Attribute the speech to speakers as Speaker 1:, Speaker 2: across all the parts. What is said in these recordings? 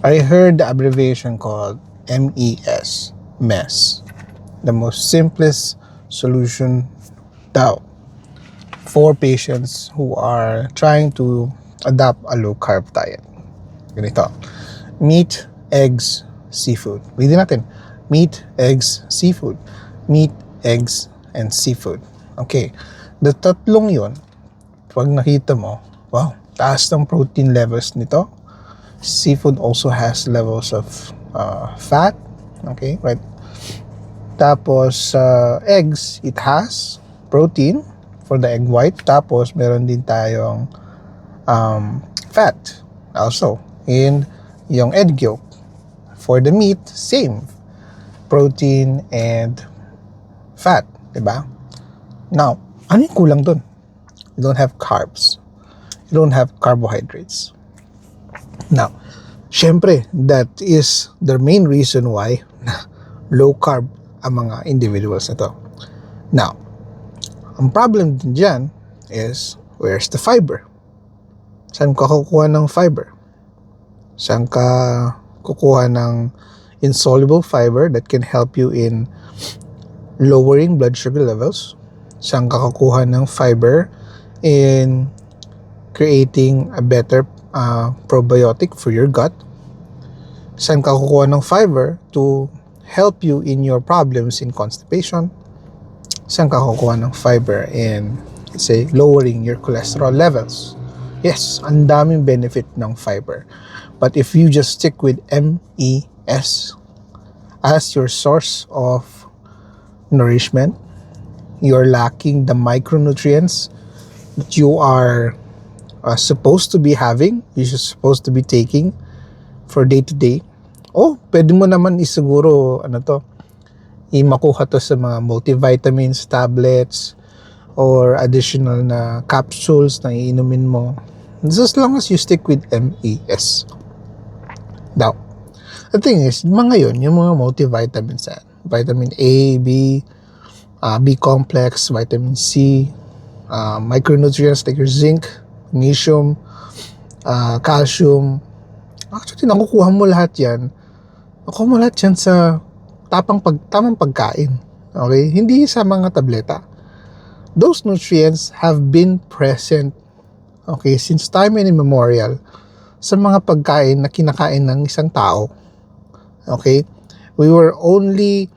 Speaker 1: I heard the abbreviation called MES, MES, the most simplest solution daw for patients who are trying to adopt a low carb diet. Ganito, meat, eggs, seafood. Reading natin, meat, eggs, seafood. Meat, eggs, and seafood. Okay, the tatlong yon, pag nakita mo, wow, taas ng protein levels nito. Seafood also has levels of fat. Okay, right? Tapos, eggs, it has protein for the egg white. Tapos, meron din tayong fat also in yung egg yolk. For the meat, same. Protein and fat, diba? Now, ano yung kulang dun? You don't have carbs. You don't have carbohydrates. Now, syempre, that is the main reason why low carb ang mga individuals na to. Now, ang problem din dyan is, where's the fiber? Saan ka kukuha ng fiber? Saan ka kukuha ng insoluble fiber that can help you in lowering blood sugar levels? Saan ka kukuha ng fiber in creating a better probiotic for your gut? Saan ka kukuha ng fiber to help you in your problems in constipation? Saan ka kukuha ng fiber in, say, lowering your cholesterol levels? Yes, ang daming benefit ng fiber. But if you just stick with MES as your source of nourishment, you're lacking the micronutrients that you are supposed to be having, you're supposed to be taking for day to day. Pwede mo naman isiguro, makuha to sa mga multivitamins, tablets, or additional na capsules na iinumin mo. Just as long as you stick with MES. Now, the thing is, yung mga multivitamins, vitamin A, B, B complex, vitamin C, micronutrients like your zinc, magnesium, calcium. Actually, nakukuha mo lahat yan. Nakukuha mo lahat yan sa tamang pagkain. Okay? Hindi sa mga tableta. Those nutrients have been present, okay, since time immemorial sa mga pagkain na kinakain ng isang tao. Okay? We were only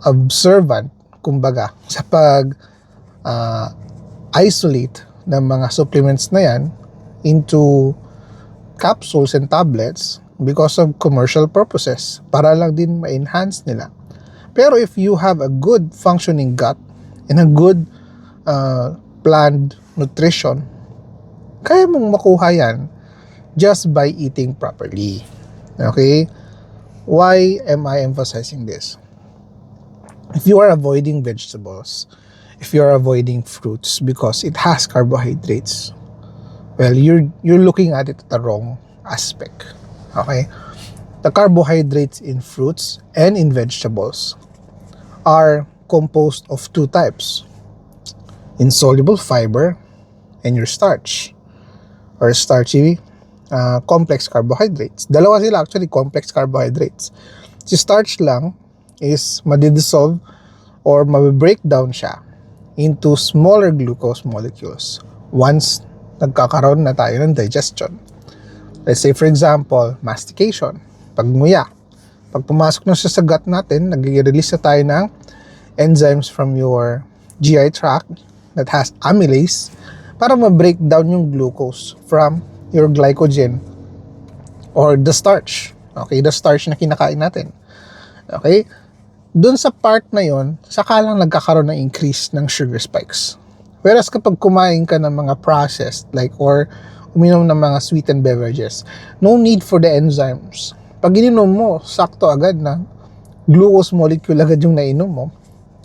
Speaker 1: observant, kumbaga, sa isolate ng mga supplements na yan into capsules and tablets because of commercial purposes, para lang din ma-enhance nila. Pero if you have a good functioning gut and a good planned nutrition, kaya mong makuha yan just by eating properly. Okay? Why am I emphasizing this? If you are avoiding vegetables, if you are avoiding fruits because it has carbohydrates, well, you're looking at it at the wrong aspect. Okay? The carbohydrates in fruits and in vegetables are composed of two types: insoluble fiber and your starch, or starchy complex carbohydrates. Dalawa sila actually, complex carbohydrates. Si starch lang is madidissolve or mabibreak down siya into smaller glucose molecules once nagkakaroon na tayo ng digestion. Let's say, for example, mastication. Pagnguya. Pag pumasok na siya sa gut natin, nag-release na tayo ng enzymes from your GI tract that has amylase para ma-break down yung glucose from your glycogen or the starch. Okay, the starch na kinakain natin. Okay? Doon sa part na yon, saka lang nagkakaroon ng increase ng sugar spikes. Whereas kapag kumain ka ng mga processed, like, or uminom ng mga sweetened beverages, no need for the enzymes. Pag ininom mo, sakto agad na glucose molecule agad yung nainom mo,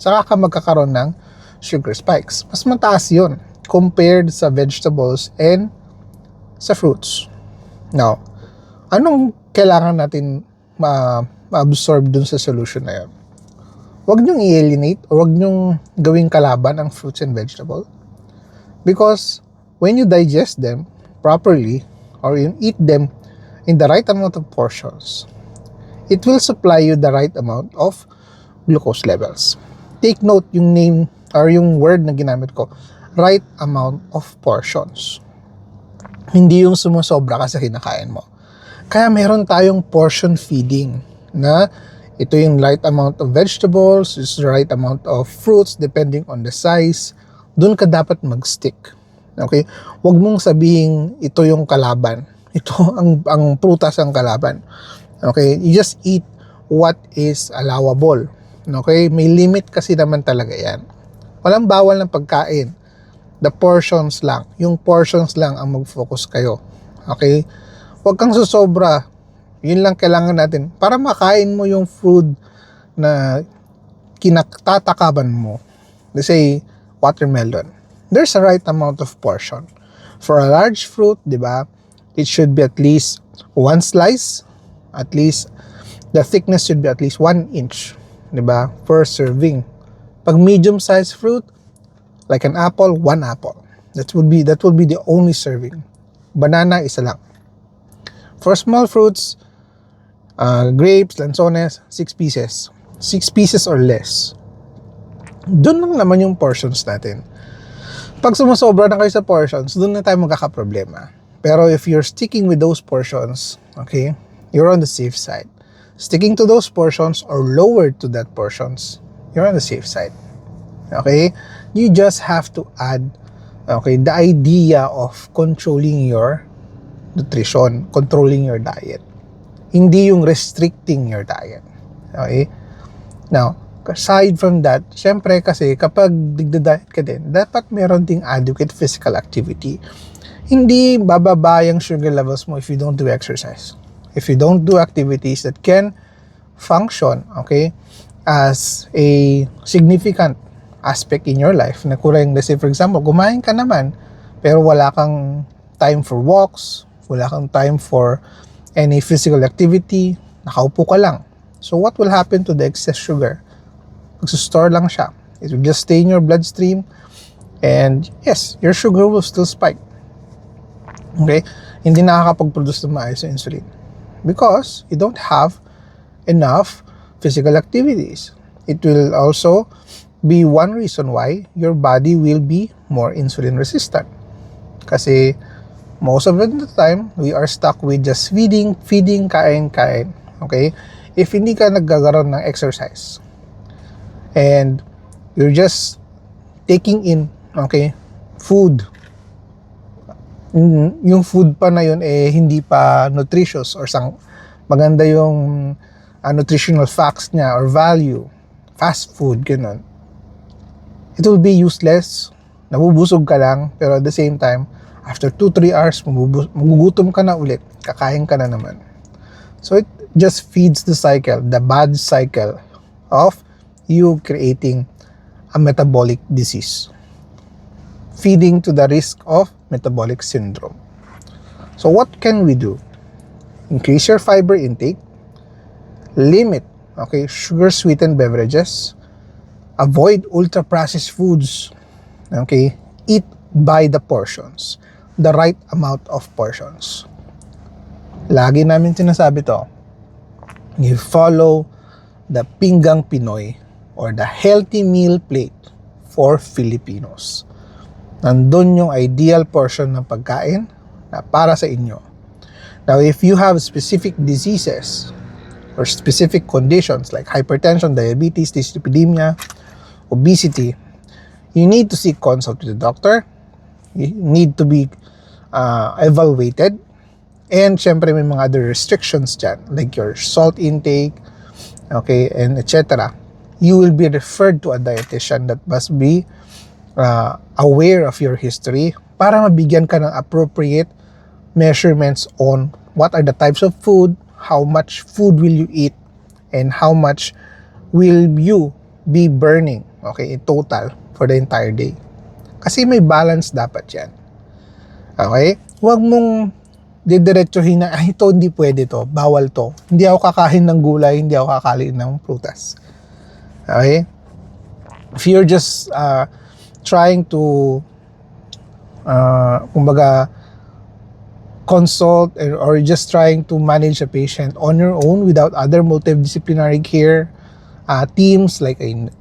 Speaker 1: saka ka magkakaroon ng sugar spikes. Mas mataas yun compared sa vegetables and sa fruits. Now, anong kailangan natin ma-absorb dun sa solution na yun? Huwag nyong i-eliminate o huwag nyong gawing kalaban ang fruits and vegetable. Because when you digest them properly, or you eat them in the right amount of portions, it will supply you the right amount of glucose levels. Take note yung name or yung word na ginamit ko, right amount of portions. Hindi yung sumusobra ka sa kinakain mo. Kaya meron tayong portion feeding na ito yung right amount of vegetables, is the right amount of fruits depending on the size. Doon ka dapat mag-stick. Okay? Huwag mong sabihin ito yung kalaban. Ito ang prutas ang kalaban. Okay? You just eat what is allowable. Okay? May limit kasi naman talaga yan. Walang bawal ng pagkain. The portions lang. Yung portions lang ang mag-focus kayo. Okay? Huwag kang susobra. Yun lang kailangan natin para makain mo yung food na kinaktatakaban mo. Let's say, watermelon. There's a right amount of portion. For a large fruit, di ba, it should be at least one slice. At least, the thickness should be at least 1 inch. Di ba, per serving. Pag medium-sized fruit, like an apple, 1 apple. That would be the only serving. Banana, isa lang. For small fruits, grapes, lanzones, 6 pieces. 6 pieces or less. Doon lang naman yung portions natin. Pag sumusobra na kayo sa portions, doon na tayo magkakaproblema. Pero if you're sticking with those portions, okay, you're on the safe side. Sticking to those portions or lower to that portions, you're on the safe side. Okay? You just have to add, okay, the idea of controlling your nutrition, controlling your diet. Hindi yung restricting your diet. Okay? Now, aside from that, syempre kasi kapag digda-diet ka din, dapat meron ding adequate physical activity. Hindi bababa yung sugar levels mo if you don't do exercise. If you don't do activities that can function, okay, as a significant aspect in your life na kurang, let's say for example, kumain ka naman pero wala kang time for walks, wala kang time for any physical activity, nakaupo ka lang. So what will happen to the excess sugar? Magsusstore lang siya. It will just stay in your bloodstream and yes, your sugar will still spike. Okay? Hindi nakakapag-produce ng maayos ng insulin because you don't have enough physical activities. It will also be one reason why your body will be more insulin resistant. Kasi most of the time, we are stuck with just feeding, kain. Okay? If hindi ka naggagaroon ng exercise and you're just taking in, okay, food, yung food pa na yun hindi pa nutritious or maganda yung nutritional facts niya or value, fast food, ganun. It will be useless, nabubusog ka lang, pero at the same time, after 2-3 hours, magugutom ka na ulit, kakain ka na naman. So it just feeds the cycle, the bad cycle of you creating a metabolic disease, feeding to the risk of metabolic syndrome. So what can we do? Increase your fiber intake, limit, okay, sugar-sweetened beverages, avoid ultra-processed foods, okay, eat by the portions, the right amount of portions. Lagi namin sinasabi to, you follow the Pinggang Pinoy or the healthy meal plate for Filipinos. Nandun yung ideal portion ng pagkain na para sa inyo. Now, if you have specific diseases or specific conditions like hypertension, diabetes, dyslipidemia, obesity, you need to seek consult with the doctor. You need to be evaluated. And syempre may mga other restrictions dyan, like your salt intake, okay, and etc. You will be referred to a dietitian that must be aware of your history para mabigyan ka ng appropriate measurements on what are the types of food, how much food will you eat, and how much will you be burning, okay, in total for the entire day. Kasi may balance dapat yan. Okay? Huwag mong didiretsuhin na, ito hindi pwede to, bawal to. Hindi ako kakain ng gulay, hindi ako kakain ng prutas. Okay? If you're just trying to kumbaga consult or just trying to manage a patient on your own without other multidisciplinary care teams like a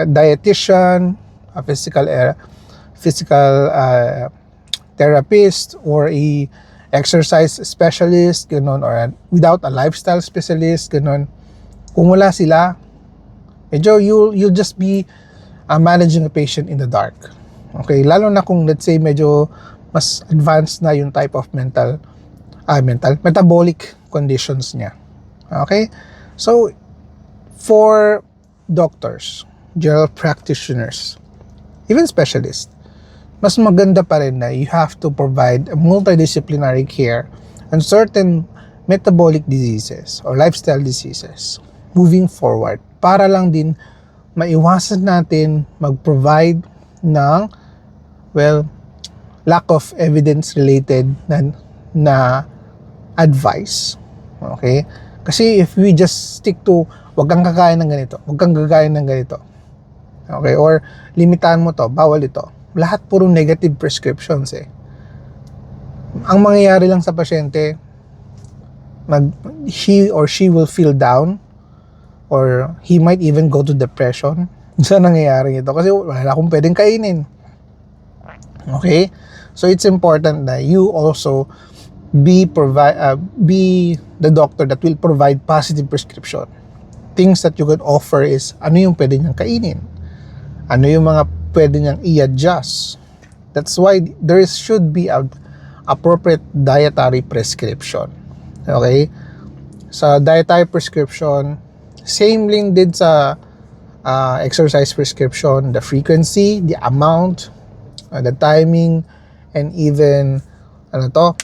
Speaker 1: dietitian, a physical therapist, or a exercise specialist, ganun, or without a lifestyle specialist, ganun. Kung wala sila, medyo you'll just be managing a patient in the dark. Okay, lalo na kung let's say medyo mas advanced na yung type of metabolic conditions niya. Okay? So, for doctors, general practitioners, even specialists, mas maganda pa rin na you have to provide a multidisciplinary care on certain metabolic diseases or lifestyle diseases moving forward para lang din maiwasan natin mag-provide ng, well, lack of evidence related na advice. Okay? Kasi if we just stick to wag kang kakain ng ganito, wag kang gagayin ng ganito. Okay? Or limitahan mo to, bawal ito. Lahat puro negative prescriptions eh. Ang mangyayari lang sa pasyente, he or she will feel down or he might even go to depression sa nangyayari ito kasi wala akong pwedeng kainin. Okay? So it's important that you also be the doctor that will provide positive prescription. Things that you can offer is ano yung pwede niyang kainin, ano yung mga pwede niyang i-adjust. That's why there should be a appropriate dietary prescription. Okay? Sa dietary prescription, same link din sa exercise prescription, the frequency, the amount, the timing, and even the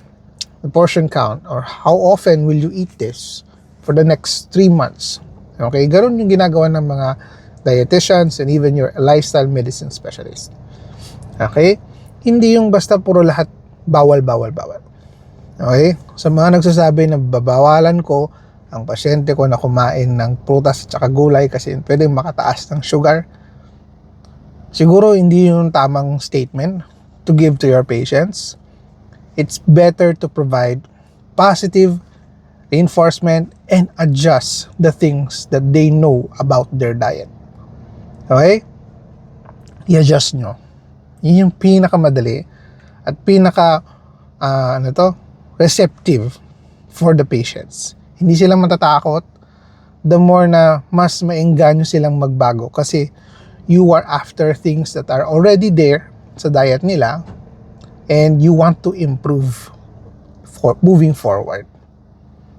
Speaker 1: portion count or how often will you eat this for the next 3 months. Okay, ganoon yung ginagawa ng mga dietitians and even your lifestyle medicine specialist. Okay? Hindi yung basta puro lahat bawal. Okay? Sa mga nagsasabi na babawalan ko ang pasyente ko na kumain ng prutas at saka gulay kasi pwedeng makataas ng sugar, siguro hindi yung tamang statement to give to your patients. It's better to provide positive reinforcement and adjust the things that they know about their diet. Okay? I-adjust nyo. Yun yung pinakamadali at receptive for the patients. Hindi sila matatakot the more na mas maengganyo silang magbago kasi you are after things that are already there sa diet nila and you want to improve for moving forward.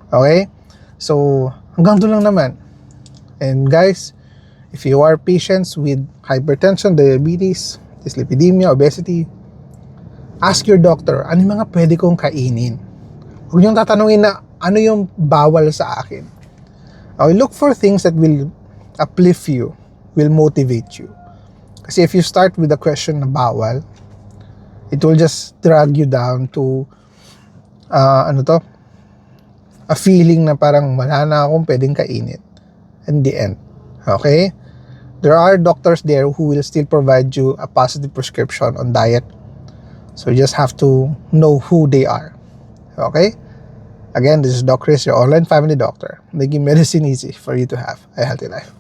Speaker 1: Okay? So, hanggang doon lang naman. And guys, if you are patients with hypertension, diabetes, dyslipidemia, obesity, ask your doctor, ano yung mga pwede kong kainin? Huwag niyong tatanungin na ano yung bawal sa akin. Okay, look for things that will uplift you, will motivate you. Kasi if you start with the question na bawal, it will just drag you down to a feeling na parang wala na akong pwedeng kainin in the end. Okay? There are doctors there who will still provide you a positive prescription on diet. So you just have to know who they are. Okay? Again, this is Doc Chris, your online family doctor, making medicine easy for you to have a healthy life.